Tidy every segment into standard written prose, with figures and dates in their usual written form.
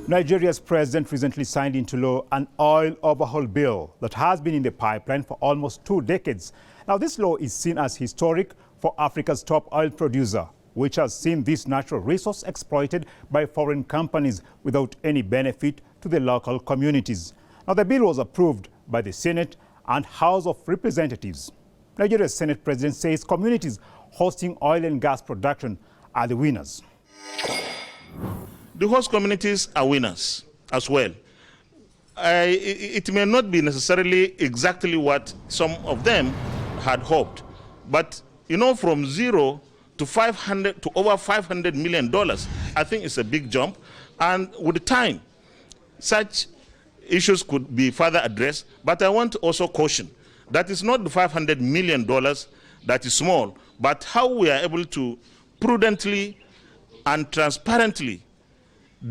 Nigeria's president recently signed into law an oil overhaul bill that has been in the pipeline for almost 2 decades. Now, this law is seen as historic for Africa's top oil producer, which has seen this natural resource exploited by foreign companies without any benefit to the local communities. Now, the bill was approved by the Senate and House of Representatives. Nigeria's Senate president says communities hosting oil and gas production are the winners. The host communities are winners as well. It may not be necessarily exactly what some of them had hoped, but you know, from zero to 500 to over $500 million, I think it's a big jump. And with time, such issues could be further addressed. But I want to also caution that it's not the $500 million that is small, but how we are able to prudently and transparently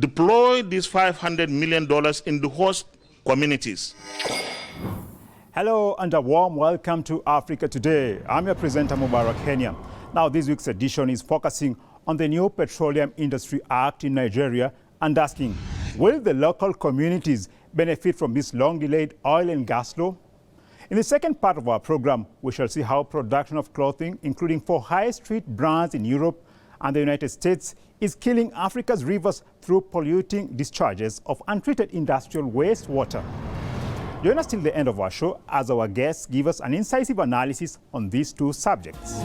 deploy these $500 million in the host communities. Hello and a warm welcome to Africa Today. I'm your presenter, Mubarak Kenya. Now, this week's edition is focusing on the new Petroleum Industry Act in Nigeria and asking, will the local communities benefit from this long-delayed oil and gas law? In the second part of our program, we shall see how production of clothing, including for high-street brands in Europe and the United States, is killing Africa's rivers through polluting discharges of untreated industrial wastewater. Join us till the end of our show as our guests give us an incisive analysis on these two subjects.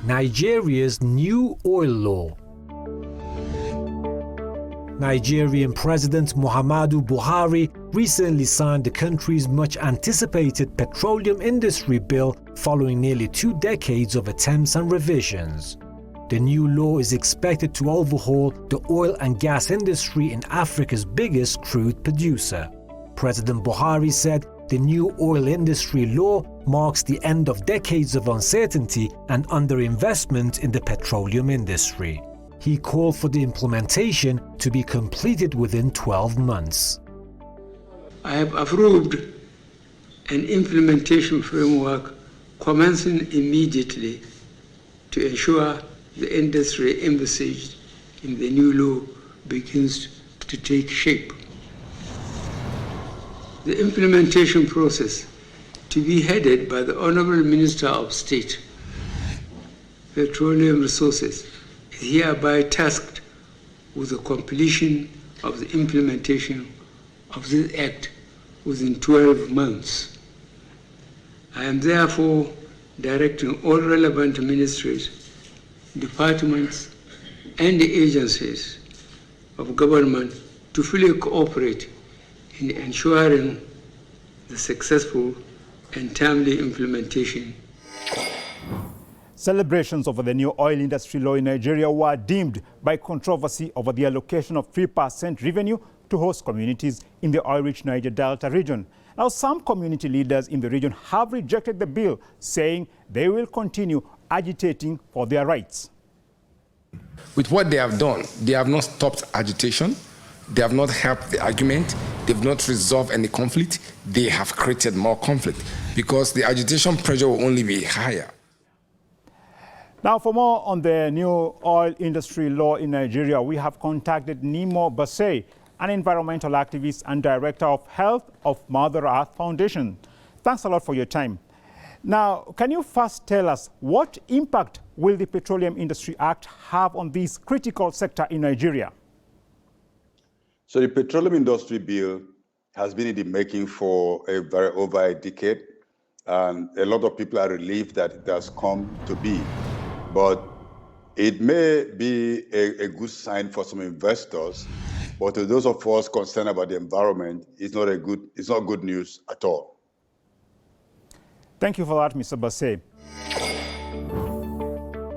Nigeria's new oil law. Nigerian President Muhammadu Buhari recently signed the country's much-anticipated petroleum industry bill following nearly 2 decades of attempts and revisions. The new law is expected to overhaul the oil and gas industry in Africa's biggest crude producer. President Buhari said the new oil industry law marks the end of decades of uncertainty and underinvestment in the petroleum industry. He called for the implementation to be completed within 12 months. I have approved an implementation framework commencing immediately to ensure the industry envisaged in the new law begins to take shape. The implementation process, to be headed by the Honorable Minister of State, Petroleum Resources, is hereby tasked with the completion of the implementation of this Act within 12 months. I am therefore directing all relevant ministries, departments, and the agencies of government to fully cooperate in ensuring the successful and timely implementation. Celebrations over the new oil industry law in Nigeria were dimmed by controversy over the allocation of 3% revenue to host communities in the oil-rich Niger Delta region. Now, some community leaders in the region have rejected the bill, saying they will continue agitating for their rights. With what they have done, they have not stopped agitation, they have not helped the argument, they've not resolved any conflict, they have created more conflict because the agitation pressure will only be higher. Now, for more on the new oil industry law in Nigeria, we have contacted Nimo Bassey, an environmental activist and director of health of Mother Earth Foundation. Thanks a lot for your time. Now, can you first tell us what impact will the Petroleum Industry Act have on this critical sector in Nigeria? So the Petroleum Industry Bill has been in the making for over a decade, and a lot of people are relieved that it has come to be. But it may be a good sign for some investors, but to those of us concerned about the environment, it's not good news at all. Thank you for that, Mr. Bassey.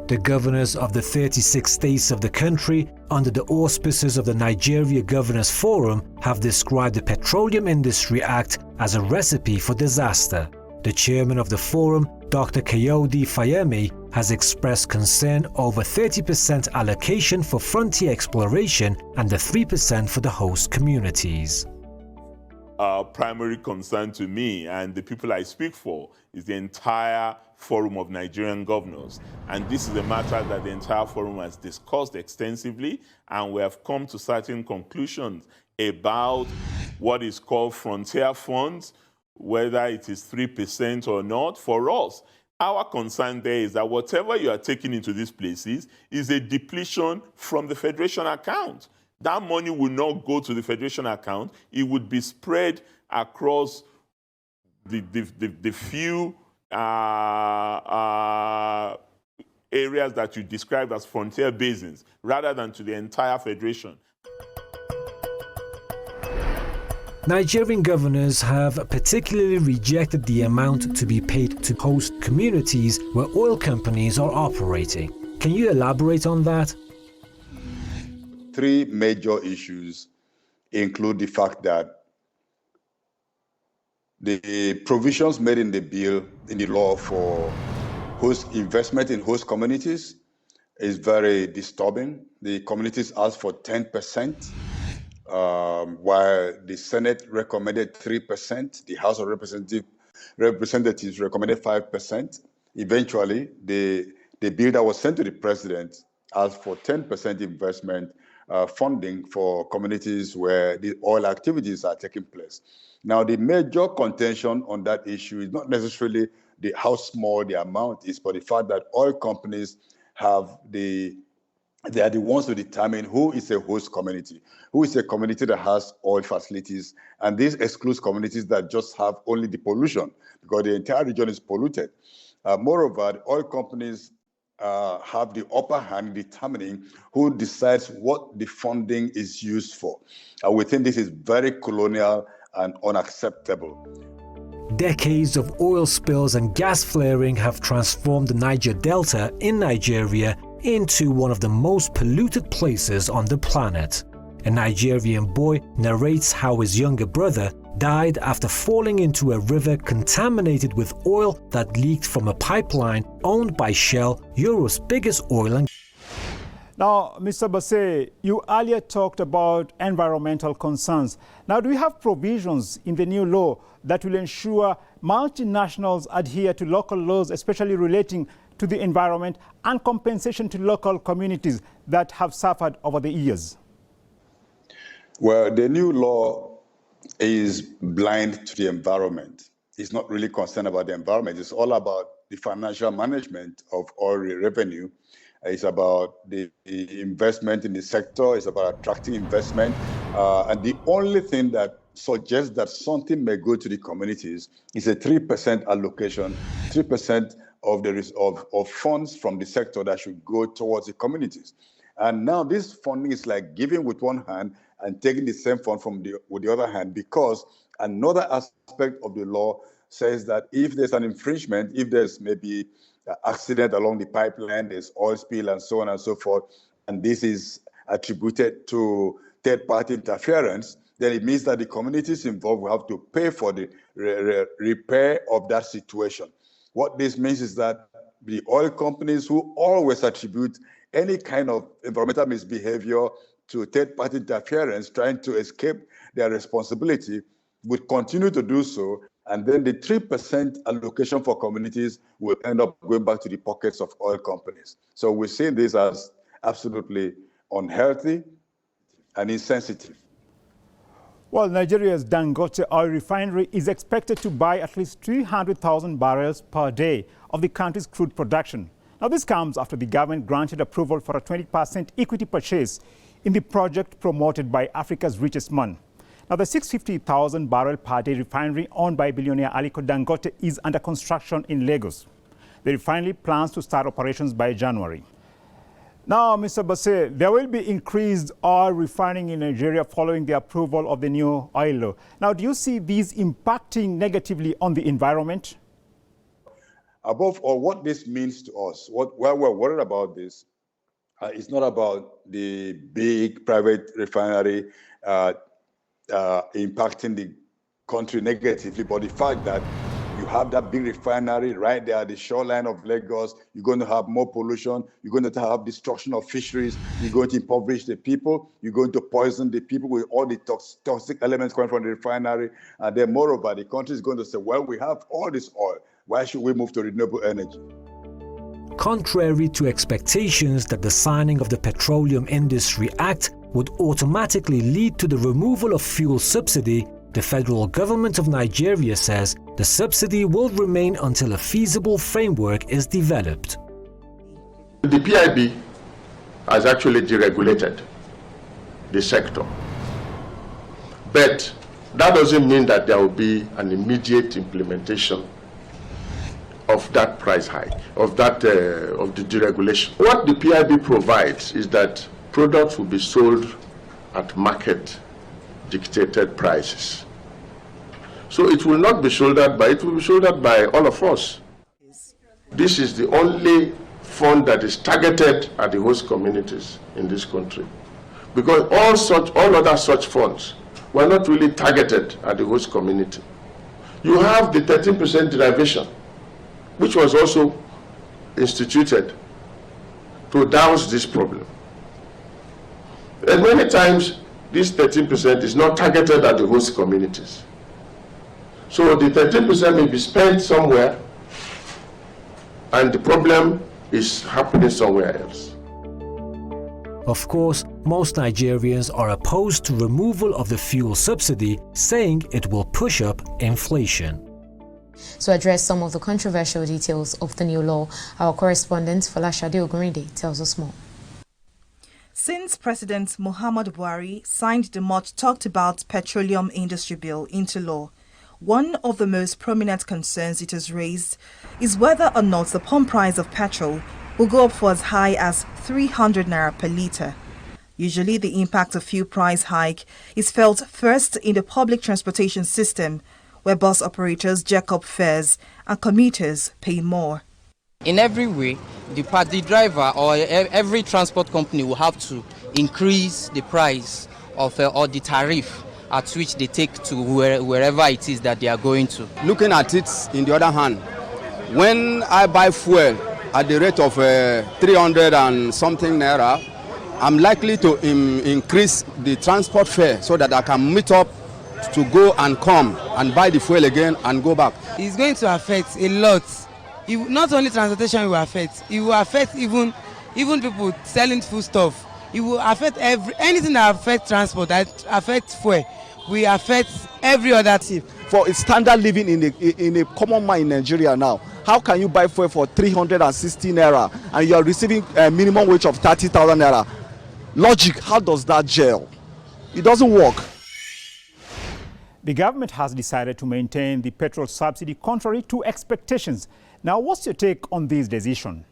The governors of the 36 states of the country, under the auspices of the Nigeria Governors Forum, have described the Petroleum Industry Act as a recipe for disaster. The chairman of the forum, Dr. Kayode Fayemi, has expressed concern over 30% allocation for frontier exploration and the 3% for the host communities. primary concern to me and the people I speak for is the entire Forum of Nigerian Governors. And this is a matter that the entire forum has discussed extensively, and we have come to certain conclusions about what is called frontier funds, whether it is 3% or not. For us, our concern there is that whatever you are taking into these places is a depletion from the Federation account. That money will not go to the Federation account. It would be spread across the few areas that you described as frontier basins, rather than to the entire Federation. Nigerian governors have particularly rejected the amount to be paid to host communities where oil companies are operating. Can you elaborate on that? Three major issues include the fact that the provisions made in the bill, in the law for host investment in host communities is very disturbing. The communities asked for 10%, while the Senate recommended 3%. The House of Representatives recommended 5%. Eventually, the bill that was sent to the president asked for 10% investment funding for communities where the oil activities are taking place. Now, the major contention on that issue is not necessarily how small the amount is, but the fact that oil companies they are the ones to determine who is a host community, who is a community that has oil facilities, and this excludes communities that just have only the pollution, because the entire region is polluted. Moreover, the oil companies have the upper hand determining who decides what the funding is used for. We think this is very colonial and unacceptable. Decades of oil spills and gas flaring have transformed the Niger Delta in Nigeria into one of the most polluted places on the planet. A Nigerian boy narrates how his younger brother died after falling into a river contaminated with oil that leaked from a pipeline owned by Shell, Europe's biggest oil and Now, Mr. Bassey, you earlier talked about environmental concerns. Now, do we have provisions in the new law that will ensure multinationals adhere to local laws, especially relating to the environment, and compensation to local communities that have suffered over the years? Well, the new law is blind to the environment. It's not really concerned about the environment. It's all about the financial management of oil revenue. It's about the investment in the sector. It's about attracting investment. And the only thing that suggests that something may go to the communities is a 3% allocation, 3% of funds from the sector that should go towards the communities. And now this funding is like giving with one hand and taking the same fund with the other hand, because another aspect of the law says that if there's an infringement, if there's maybe an accident along the pipeline, there's oil spill and so on and so forth, and this is attributed to third-party interference, then it means that the communities involved will have to pay for the repair of that situation. What this means is that the oil companies who always attribute any kind of environmental misbehavior to third-party interference, trying to escape their responsibility, would continue to do so, and then the 3% allocation for communities will end up going back to the pockets of oil companies. So we see this as absolutely unhealthy and insensitive. Well, Nigeria's Dangote oil refinery is expected to buy at least 300,000 barrels per day of the country's crude production. Now, this comes after the government granted approval for a 20% equity purchase in the project promoted by Africa's richest man. Now, the 650,000 barrel per day refinery owned by billionaire Aliko Dangote is under construction in Lagos. The refinery plans to start operations by January. Now, Mr. Bassey, there will be increased oil refining in Nigeria following the approval of the new oil law. Now, do you see these impacting negatively on the environment? Above all, what this means to us, why we're worried about this, it's not about the big private refinery impacting the country negatively, but the fact that you have that big refinery right there at the shoreline of Lagos, you're going to have more pollution, you're going to have destruction of fisheries, you're going to impoverish the people, you're going to poison the people with all the toxic elements coming from the refinery. And then moreover, the country is going to say, well, we have all this oil. Why should we move to renewable energy? Contrary to expectations that the signing of the Petroleum Industry Act would automatically lead to the removal of fuel subsidy, the federal government of Nigeria says the subsidy will remain until a feasible framework is developed. The PIB has actually deregulated the sector, but that doesn't mean that there will be an immediate implementation of that price hike, of the deregulation. What the PIB provides is that products will be sold at market dictated prices. So it will not be shouldered by, it will be shouldered by all of us. This is the only fund that is targeted at the host communities in this country. Because all other such funds were not really targeted at the host community. You have the 13% derivation, which was also instituted to douse this problem. And many times, this 13% is not targeted at the host communities. So the 13% may be spent somewhere, and the problem is happening somewhere else. Of course, most Nigerians are opposed to removal of the fuel subsidy, saying it will push up inflation. To address some of the controversial details of the new law, our correspondent Folashade Ogunrinde tells us more. Since President Muhammadu Buhari signed the much talked about Petroleum Industry Bill into law, one of the most prominent concerns it has raised is whether or not the pump price of petrol will go up for as high as 300 naira per litre. Usually the impact of fuel price hike is felt first in the public transportation system, where bus operators jack up fares and commuters pay more. In every way, the driver or every transport company will have to increase the price of or the tariff at which they take to wherever it is that they are going to. Looking at it, in the other hand, when I buy fuel at the rate of 300 and something naira, I'm likely to increase the transport fare so that I can meet up to go and come and buy the fuel again and go back. It's going to affect a lot. Not only transportation will affect, it will affect even people selling food stuff. It will affect anything that affects transport, that affects fuel, will affect every other thing. For a standard living in a common man in Nigeria now, how can you buy fuel for 360 naira and you are receiving a minimum wage of 30,000 naira? Logic, how does that gel? It doesn't work. The government has decided to maintain the petrol subsidy contrary to expectations. Now, what's your take on this decision?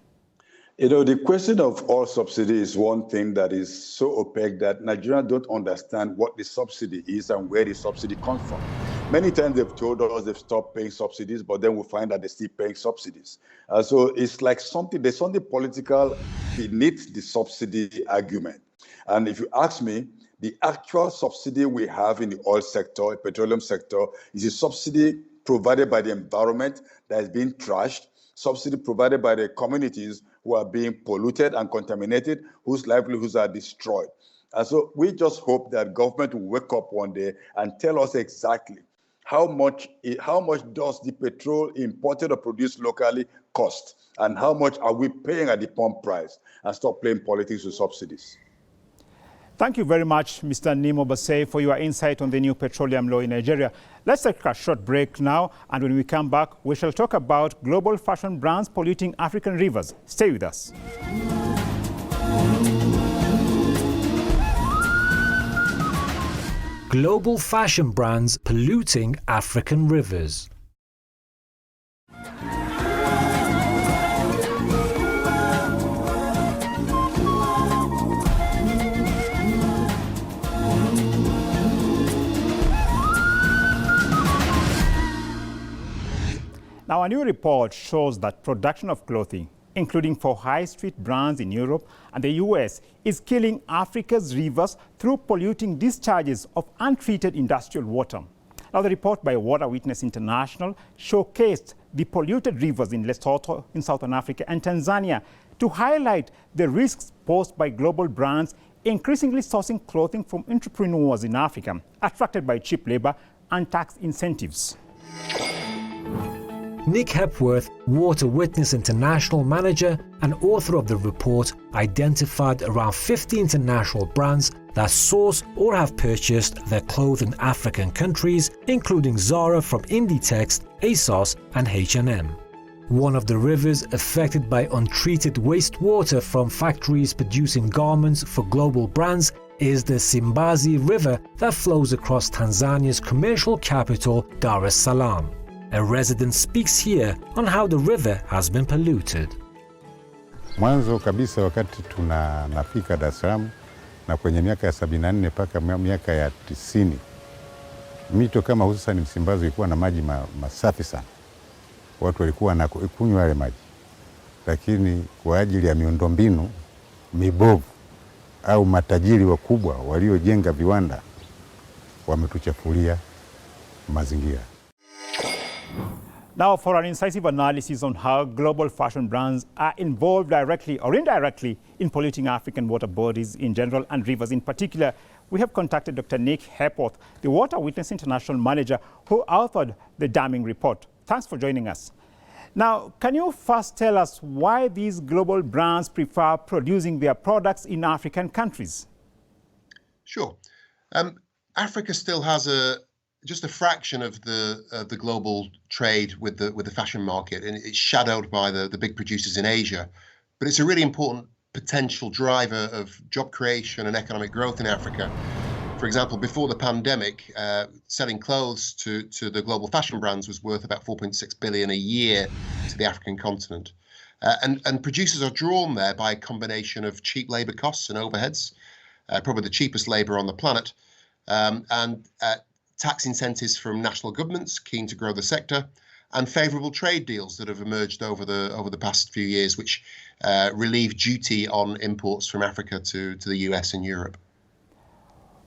You know, the question of oil subsidy is one thing that is so opaque that Nigerians don't understand what the subsidy is and where the subsidy comes from. Many times they've told us they've stopped paying subsidies, but then we find that they're still paying subsidies. So it's like there's something political beneath the subsidy argument. And if you ask me, the actual subsidy we have in the oil sector, petroleum sector, is a subsidy provided by the environment that is being trashed, subsidy provided by the communities who are being polluted and contaminated, whose livelihoods are destroyed. And so we just hope that government will wake up one day and tell us exactly how much does the petrol imported or produced locally cost, and how much are we paying at the pump price, and stop playing politics with subsidies. Thank you very much, Mr. Nimo Basay, for your insight on the new petroleum law in Nigeria. Let's take a short break now, and when we come back, we shall talk about global fashion brands polluting African rivers. Stay with us. Global fashion brands polluting African rivers. Now, a new report shows that production of clothing, including for high street brands in Europe and the US, is killing Africa's rivers through polluting discharges of untreated industrial water. Now, the report by Water Witness International showcased the polluted rivers in Lesotho, in Southern Africa, and Tanzania to highlight the risks posed by global brands increasingly sourcing clothing from entrepreneurs in Africa, attracted by cheap labor and tax incentives. Nick Hepworth, Water Witness International manager and author of the report, identified around 50 international brands that source or have purchased their clothes in African countries, including Zara from Inditex, ASOS and H&M. One of the rivers affected by untreated wastewater from factories producing garments for global brands is the Simbazi River that flows across Tanzania's commercial capital, Dar es Salaam. A resident speaks here on how the river has been polluted. Mwanzo kabisa wakati tunafika Dar es Salaam na kwenye miaka ya 74 mpaka miaka ya 90, mito kama hususan Msimbazi ilikuwa na maji masafi sana. Watu walikuwa wanakunywa yale maji. Lakini kwa ajili ya miundombinu mibovu au matajiri wakubwa waliojenga viwanda wametuchafulia mazingira. Now, for an incisive analysis on how global fashion brands are involved directly or indirectly in polluting African water bodies in general and rivers in particular, we have contacted Dr. Nick Hepworth, the Water Witness International manager who authored the damning report. Thanks for joining us. Now, can you first tell us why these global brands prefer producing their products in African countries? Sure. Africa still has just a fraction of the global trade with the fashion market, and it's shadowed by the big producers in Asia. But it's a really important potential driver of job creation and economic growth in Africa. For example, before the pandemic, selling clothes to the global fashion brands was worth about 4.6 billion a year to the African continent. And producers are drawn there by a combination of cheap labor costs and overheads, probably the cheapest labor on the planet, and tax incentives from national governments keen to grow the sector, and favorable trade deals that have emerged over the past few years, which relieve duty on imports from Africa to the US and Europe.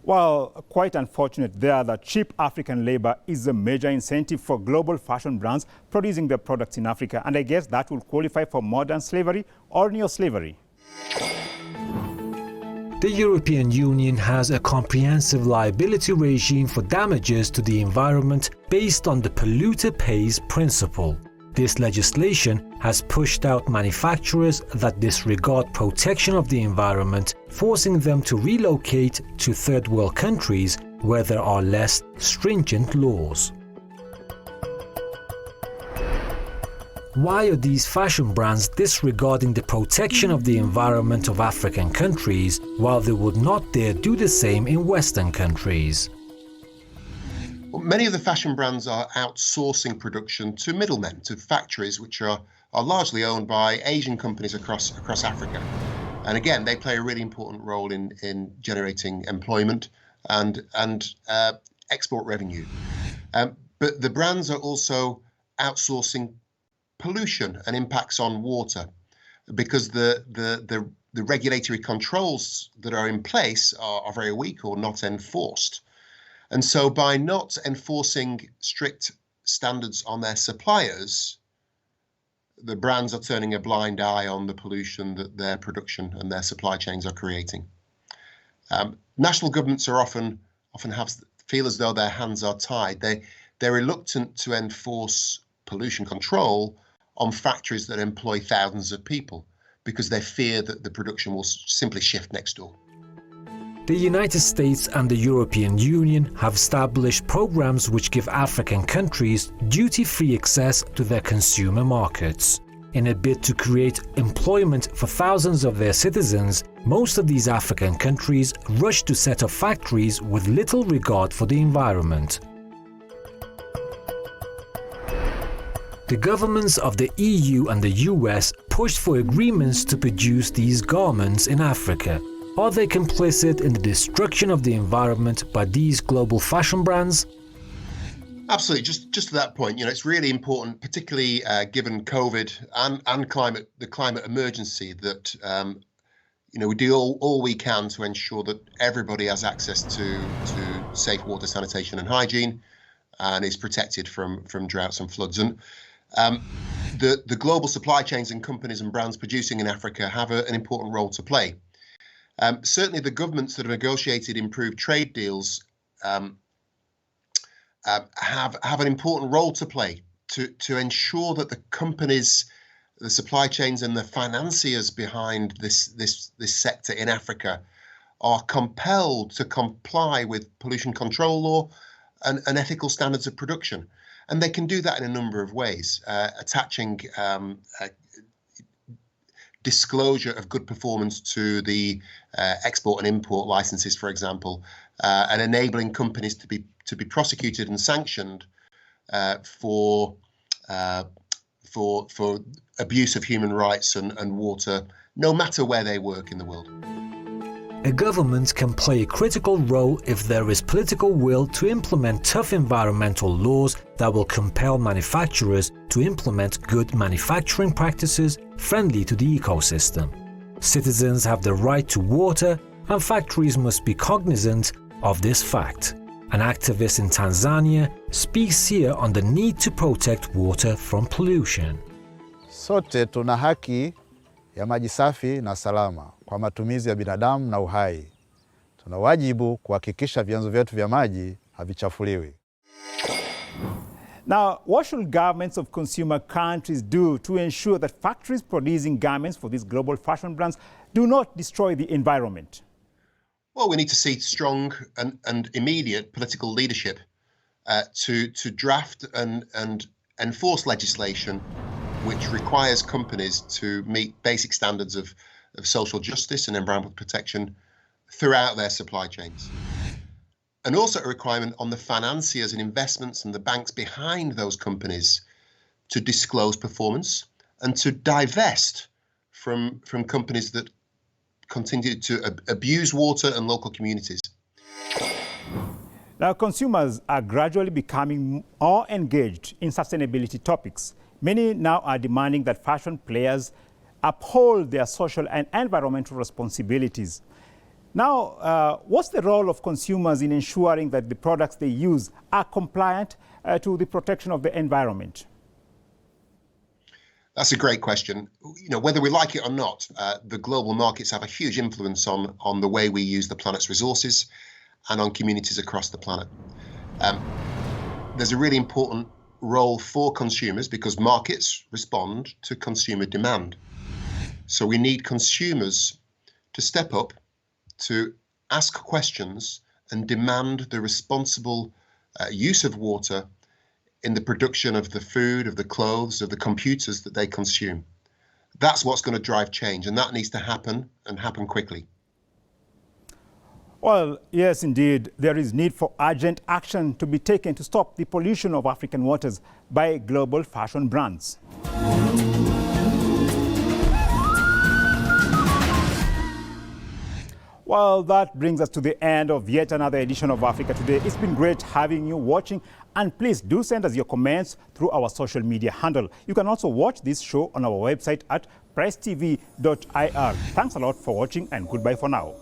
Well, quite unfortunate there that cheap African labor is a major incentive for global fashion brands producing their products in Africa. And I guess that will qualify for modern slavery or neo-slavery. The European Union has a comprehensive liability regime for damages to the environment based on the polluter pays principle. This legislation has pushed out manufacturers that disregard protection of the environment, forcing them to relocate to third world countries where there are less stringent laws. Why are these fashion brands disregarding the protection of the environment of African countries while they would not dare do the same in Western countries? Well, many of the fashion brands are outsourcing production to middlemen, to factories which are largely owned by Asian companies across Africa. And again, they play a really important role in generating employment and export revenue. But the brands are also outsourcing pollution and impacts on water, because the regulatory controls that are in place are very weak or not enforced. And so by not enforcing strict standards on their suppliers, the brands are turning a blind eye on the pollution that their production and their supply chains are creating. National governments are often feel as though their hands are tied. They're reluctant to enforce pollution control on factories that employ thousands of people because they fear that the production will simply shift next door. The United States and the European Union have established programs which give African countries duty-free access to their consumer markets. In a bid to create employment for thousands of their citizens, most of these African countries rush to set up factories with little regard for the environment. The governments of the EU and the US pushed for agreements to produce these garments in Africa. Are they complicit in the destruction of the environment by these global fashion brands? Absolutely. Just to that point, it's really important, particularly given COVID and the climate emergency, that we do all we can to ensure that everybody has access to safe water, sanitation and hygiene. and is protected from droughts and floods. And the global supply chains and companies and brands producing in Africa have an important role to play. Certainly, the governments that have negotiated improved trade deals have an important role to play to ensure that the companies, the supply chains, and the financiers behind this sector in Africa are compelled to comply with pollution control law and ethical standards of production. And they can do that in a number of ways, attaching disclosure of good performance to the export and import licenses, for example, and enabling companies to be prosecuted and sanctioned for abuse of human rights and water, no matter where they work in the world. A government can play a critical role if there is political will to implement tough environmental laws that will compel manufacturers to implement good manufacturing practices friendly to the ecosystem. Citizens have the right to water, and factories must be cognizant of this fact. An activist in Tanzania speaks here on the need to protect water from pollution. Sote tuna haki ya maji safi na salama kwa matumizi ya binadamu na uhai. Tuna wajibu kuhakikisha vyanzo vyetu vya maji havichafuliwi. Now, what should governments of consumer countries do to ensure that factories producing garments for these global fashion brands do not destroy the environment? Well, we need to see strong and immediate political leadership to draft and enforce legislation which requires companies to meet basic standards of social justice and environmental protection throughout their supply chains. And also a requirement on the financiers and investments and the banks behind those companies to disclose performance and to divest from companies that continue to abuse water and local communities. Now, consumers are gradually becoming more engaged in sustainability topics. Many now are demanding that fashion players uphold their social and environmental responsibilities. Now, what's the role of consumers in ensuring that the products they use are compliant to the protection of the environment? That's a great question. You know, whether we like it or not, the global markets have a huge influence on the way we use the planet's resources and on communities across the planet. There's a really important role for consumers because markets respond to consumer demand. So we need consumers to step up, to ask questions and demand the responsible use of water in the production of the food, of the clothes, of the computers that they consume. That's what's going to drive change, and that needs to happen and happen quickly. Well, yes, indeed, there is need for urgent action to be taken to stop the pollution of African waters by global fashion brands. Well, that brings us to the end of yet another edition of Africa Today. It's been great having you watching, and please do send us your comments through our social media handle. You can also watch this show on our website at presstv.ir. Thanks a lot for watching, and goodbye for now.